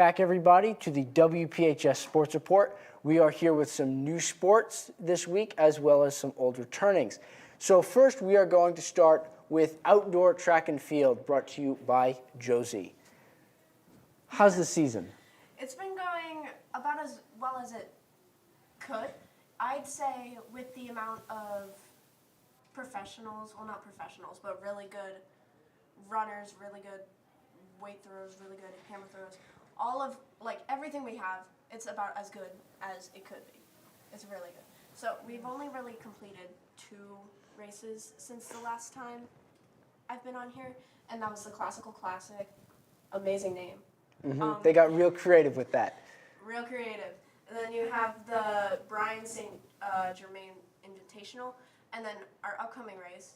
back, everybody, to the WPHS Sports Report. We are here with some new sports this week, as well as some old returnings. So first, we are going to start with outdoor track and field, brought to you by Josie. How's the season? It's been going about as well as it could. I'd say with the amount of professionals, well, not professionals, but really good runners, really good weight throws, really good hammer throws, all of, everything we have, it's about as good as it could be. It's really good. So we've only really completed 2 races since the last time I've been on here, and that was the Classical Classic. Amazing name. Mm-hmm. They got real creative with that. Real creative. And then you have the Brian St. Germain Invitational, and then our upcoming race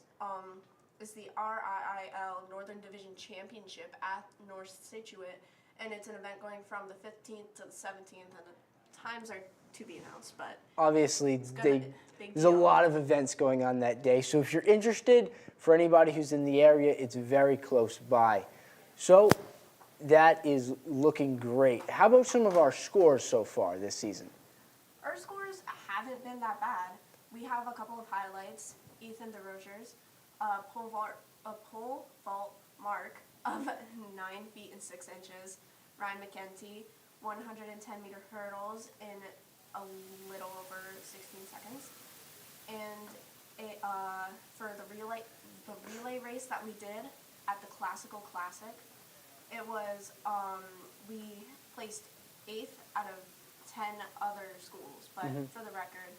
is the RIIL Northern Division Championship at North Situate, and it's an event going from the 15th to the 17th, and the times are to be announced, but obviously there's a lot of events going on that day, so if you're interested, for anybody who's in the area, it's very close by. So that is looking great. How about some of our scores so far this season? Our scores haven't been that bad. We have a couple of highlights. Ethan DeRogers, a pole vault mark of 9 feet and 6 inches. Ryan McKenty, 110-meter hurdles in a little over 16 seconds. And for the relay race that we did at the Classical Classic, it was, we placed 8th out of 10 other schools, but for the record,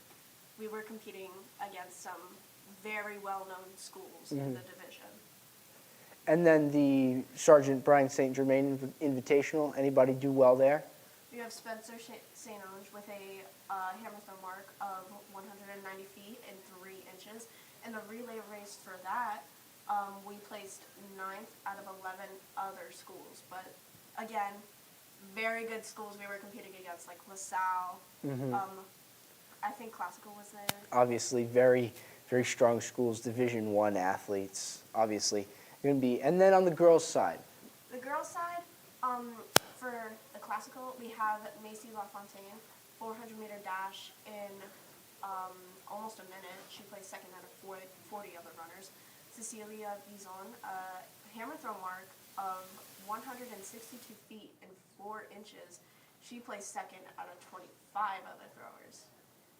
we were competing against some very well-known schools in the division. And then the Sergeant Brian St. Germain Invitational, anybody do well there? We have Spencer St. Onge with a hammer throw mark of 190 feet and 3 inches. And the relay race for that, we placed 9th out of 11 other schools. But again, very good schools we were competing against, like LaSalle. I think Classical was there. Obviously, very, very strong schools, Division I athletes, obviously. Going to be, and then on the girls' side? The girls' side, for the Classical, we have Macy LaFontaine, 400-meter dash in almost a minute. She placed 2nd out of 40 other runners. Cecilia Bizon, a hammer throw mark of 162 feet and 4 inches. She placed 2nd out of 25 other throwers.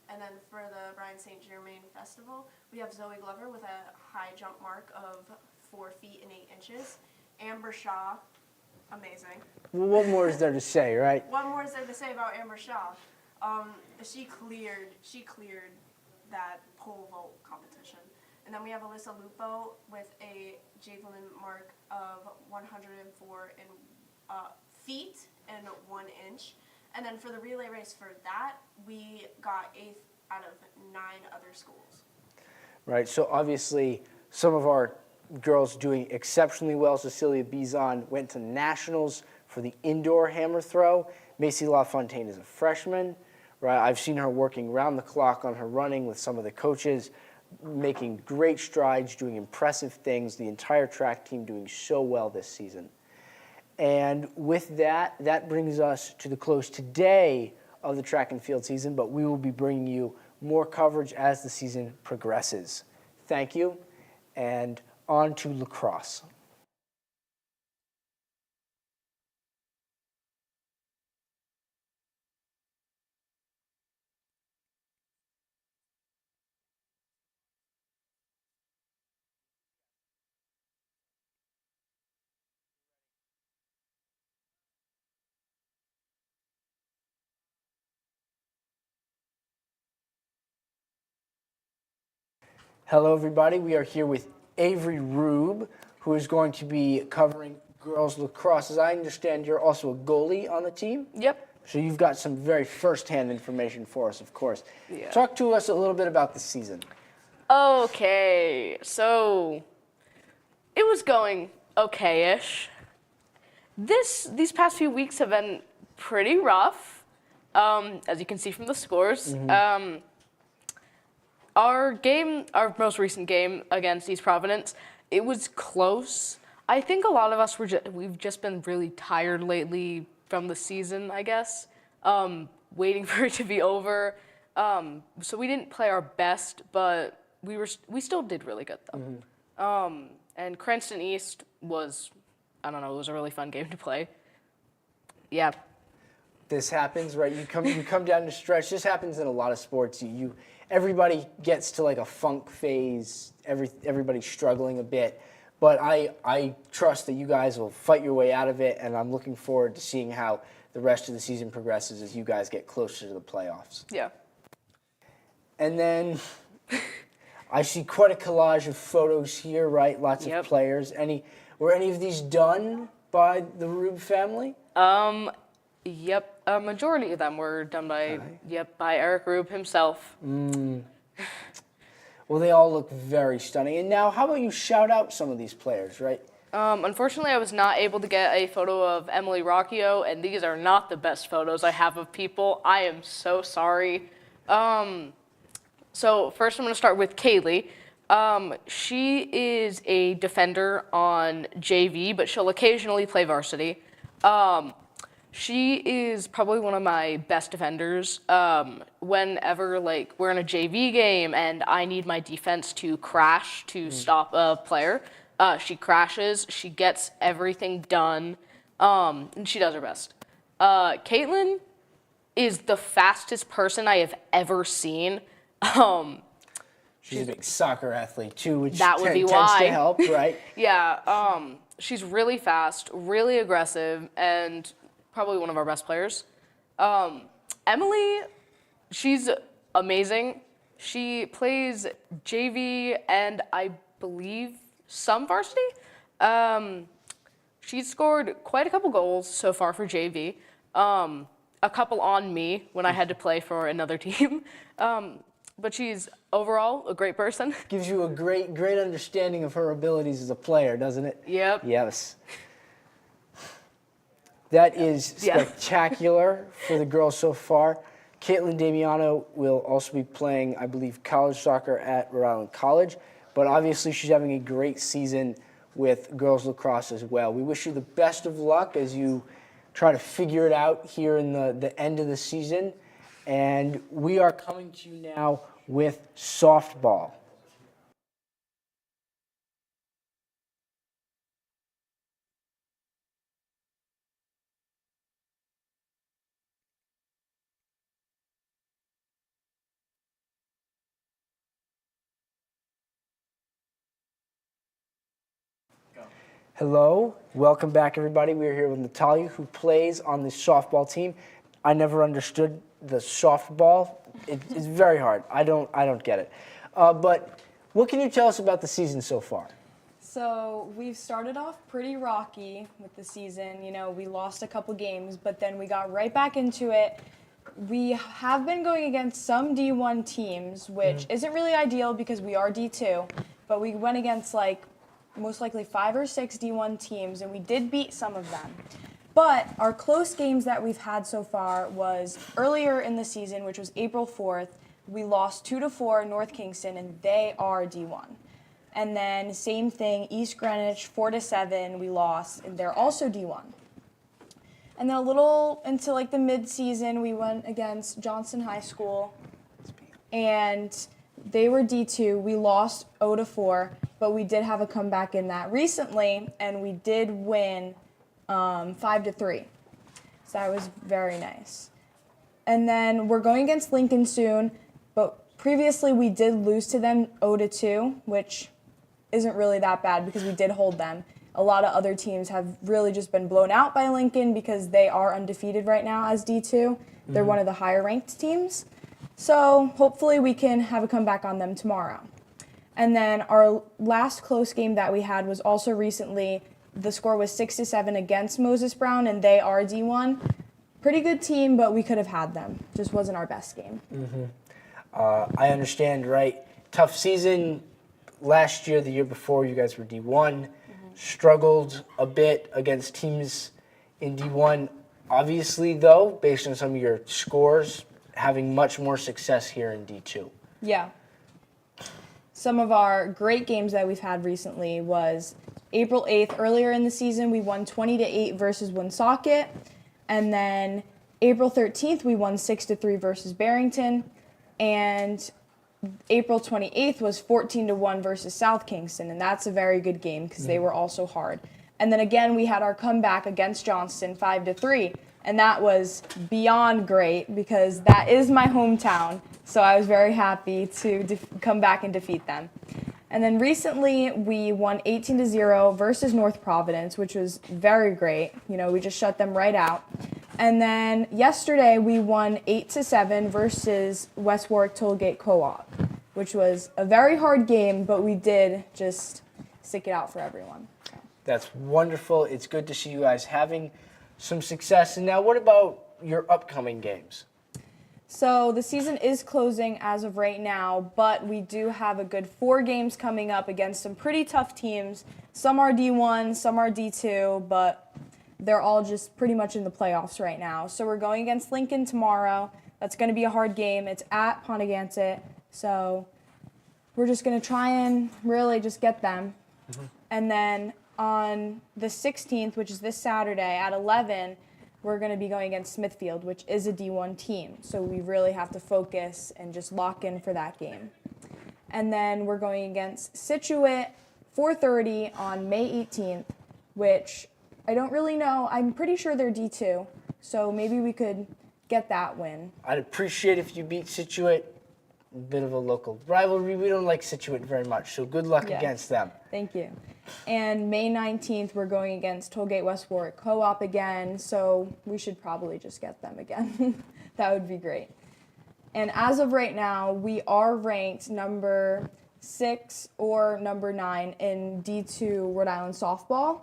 And then for the Brian St. Germain Festival, we have Zoe Glover with a high jump mark of 4 feet and 8 inches. Amber Shaw, amazing. Well, what more is there to say, right? What more is there to say about Amber Shaw? She cleared that pole vault competition. And then we have Alyssa Lupo with a javelin mark of 104 feet and 1 inch. And then for the relay race for that, we got 8th out of 9 other schools. Right, so obviously some of our girls doing exceptionally well. Cecilia Bizon went to nationals for the indoor hammer throw. Macy LaFontaine is a freshman. Right, I've seen her working round the clock on her running with some of the coaches, making great strides, doing impressive things. The entire track team doing so well this season. And with that, that brings us to the close today of the track and field season, but we will be bringing you more coverage as the season progresses. Thank you, and on to lacrosse. Hello, everybody. We are here with Avery Rube, who is going to be covering girls lacrosse. As I understand, you're also a goalie on the team? Yep. So you've got some very first-hand information for us, of course. Yeah. Talk to us a little bit about the season. Okay, so it was going okay-ish. These past few weeks have been pretty rough, as you can see from the scores. Our most recent game against East Providence, it was close. I think a lot of us we've just been really tired lately from the season, I guess, waiting for it to be over. So we didn't play our best, but we still did really good though. And Cranston East was, I don't know, it was a really fun game to play. Yeah. This happens, right? You come down the stretch. This happens in a lot of sports. Everybody gets to like a funk phase. Everybody's struggling a bit, but I trust that you guys will fight your way out of it, and I'm looking forward to seeing how the rest of the season progresses as you guys get closer to the playoffs. Yeah. And then I see quite a collage of photos here, right? Lots of players. Were any of these done by the Rube family? Yep. A majority of them were done by by Eric Rube himself. Well, they all look very stunning. And now, how about you shout out some of these players, right? Unfortunately, I was not able to get a photo of Emily Rocchio, and these are not the best photos I have of people. I am so sorry. So first I'm going to start with Kaylee. She is a defender on JV, but she'll occasionally play varsity. She is probably one of my best defenders. Whenever we're in a JV game and I need my defense to crash to stop a player, she crashes, she gets everything done, and she does her best. Caitlin is the fastest person I have ever seen. She's a big soccer athlete too, which that would be tends why. to help, right? Yeah, she's really fast, really aggressive, and probably one of our best players. Emily, she's amazing. She plays JV and I believe some varsity. She's scored quite a couple goals so far for JV. A couple on me when I had to play for another team. But she's overall a great person. Gives you a great understanding of her abilities as a player, doesn't it? Yep. Yes. That is spectacular for the girls so far. Caitlin Damiano will also be playing, I believe, college soccer at Rhode Island College. But obviously she's having a great season with girls lacrosse as well. We wish you the best of luck as you try to figure it out here in the end of the season. And we are coming to you now with softball. Hello, welcome back everybody. We are here with Natalia, who plays on the softball team. I never understood the softball. It's very hard. I don't get it. But what can you tell us about the season so far? So we've started off pretty rocky with the season. You know, we lost a couple games, but then we got right back into it. We have been going against some D1 teams, which isn't really ideal because we are D2, but we went against most likely 5 or 6 D1 teams, and we did beat some of them. But our close games that we've had so far was earlier in the season, which was April 4th. We lost 2-4 North Kingston, and they are D1. And then same thing, East Greenwich 4-7, we lost, and they're also D1. And then a little into the mid-season, we went against Johnson High School, and they were D2. We lost 0-4, but we did have a comeback in that recently, and we did win 5-3. So that was very nice. And then we're going against Lincoln soon, but previously we did lose to them 0-2, which isn't really that bad because we did hold them. A lot of other teams have really just been blown out by Lincoln because they are undefeated right now as D2. They're one of the higher ranked teams. So hopefully we can have a comeback on them tomorrow. And then our last close game that we had was also recently. The score was 6-7 against Moses Brown, and they are D1. Pretty good team, but we could have had them. Just wasn't our best game. I understand, right? Tough season. Last year, the year before, you guys were D1. Struggled a bit against teams in D1. Obviously, though, based on some of your scores, having much more success here in D2. Yeah. Some of our great games that we've had recently was April 8th. Earlier in the season, we won 20-8 versus Woonsocket. And then April 13th, we won 6-3 versus Barrington. And April 28th was 14-1 versus South Kingston, and that's a very good game because they were also hard. And then again, we had our comeback against Johnston, 5-3, and that was beyond great because that is my hometown. So I was very happy to come back and defeat them. And then recently, we won 18-0 versus North Providence, which was very great. You know, we just shut them right out. And then yesterday, we won 8-7 versus West Warwick Tollgate Co-op, which was a very hard game, but we did just stick it out for everyone. That's wonderful. It's good to see you guys having some success. And now what about your upcoming games? So the season is closing as of right now, but we do have a good 4 games coming up against some pretty tough teams. Some are D1, some are D2, but they're all just pretty much in the playoffs right now. So we're going against Lincoln tomorrow. That's going to be a hard game. It's at Ponaganset. So we're just going to try and really just get them. Mm-hmm. And then on the 16th, which is this Saturday at 11, we're going to be going against Smithfield, which is a D1 team. So we really have to focus and just lock in for that game. And then we're going against Scituate, 4:30 on May 18th, which I don't really know. I'm pretty sure they're D2, so maybe we could get that win. I'd appreciate if you beat Scituate. A bit of a local rivalry. We don't like Scituate very much, so good luck against them. Thank you. And May 19th, we're going against Tollgate West Warwick Co-op again, so we should probably just get them again. That would be great. And as of right now, we are ranked number 6 or number 9 in D2 Rhode Island softball.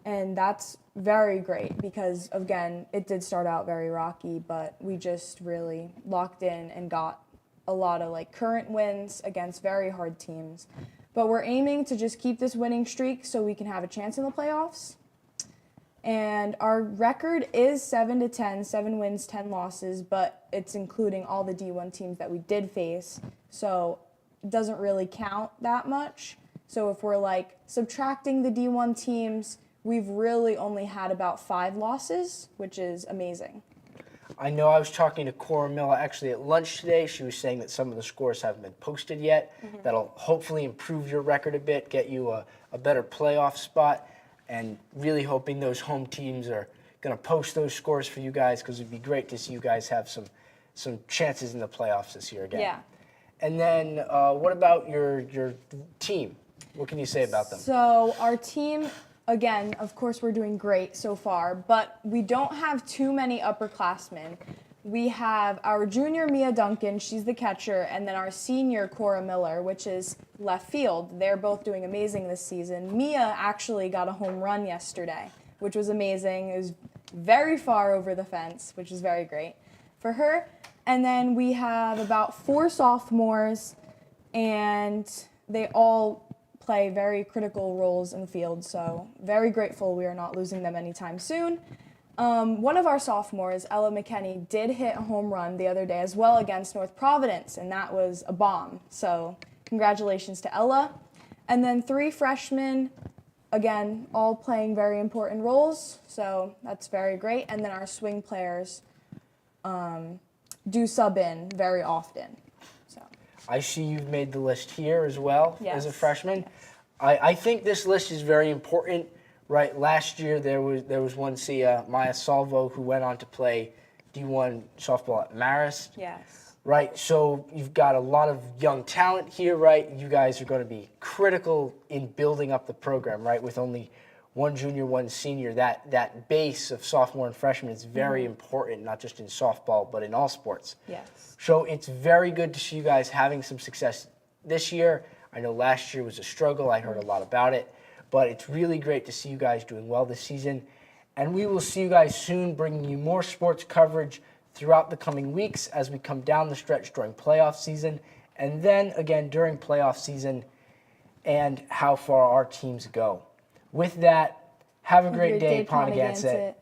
And that's very great because, again, it did start out very rocky, but we just really locked in and got a lot of current wins against very hard teams. But we're aiming to just keep this winning streak so we can have a chance in the playoffs. And our record is 7-10, 7 wins, 10 losses, but it's including all the D1 teams that we did face. So it doesn't really count that much. So if we're subtracting the D1 teams, we've really only had about 5 losses, which is amazing. I know I was talking to Cora Miller actually at lunch today. She was saying that some of the scores haven't been posted yet. Mm-hmm. That'll hopefully improve your record a bit, get you a better playoff spot, and really hoping those home teams are going to post those scores for you guys because it'd be great to see you guys have some chances in the playoffs this year again. Yeah. And then what about your team? What can you say about them? So our team, again, of course, we're doing great so far, but we don't have too many upperclassmen. We have our junior, Mia Duncan, she's the catcher, and then our senior, Cora Miller, which is left field. They're both doing amazing this season. Mia actually got a home run yesterday, which was amazing. It was very far over the fence, which is very great for her. And then we have about 4 sophomores, and they all play very critical roles in the field, so very grateful we are not losing them anytime soon. One of our sophomores, Ella McKenney, did hit a home run the other day as well against North Providence, and that was a bomb. So congratulations to Ella. And then 3 freshmen, again, all playing very important roles, so that's very great. And then our swing players do sub in very often. So I see you've made the list here as well as a freshman. Yes. I think this list is very important. Right, last year there was one Maya Salvo who went on to play D1 softball at Marist. Yes. Right, so you've got a lot of young talent here, right? You guys are going to be critical in building up the program, right? With only 1 junior, 1 senior, that base of sophomore and freshman is very important, not just in softball, but in all sports. Yes. So it's very good to see you guys having some success this year. I know last year was a struggle. I heard a lot about it. But it's really great to see you guys doing well this season. And we will see you guys soon, bringing you more sports coverage throughout the coming weeks as we come down the stretch during playoff season. And then again during playoff season and how far our teams go. With that, have a great day, Ponaganset.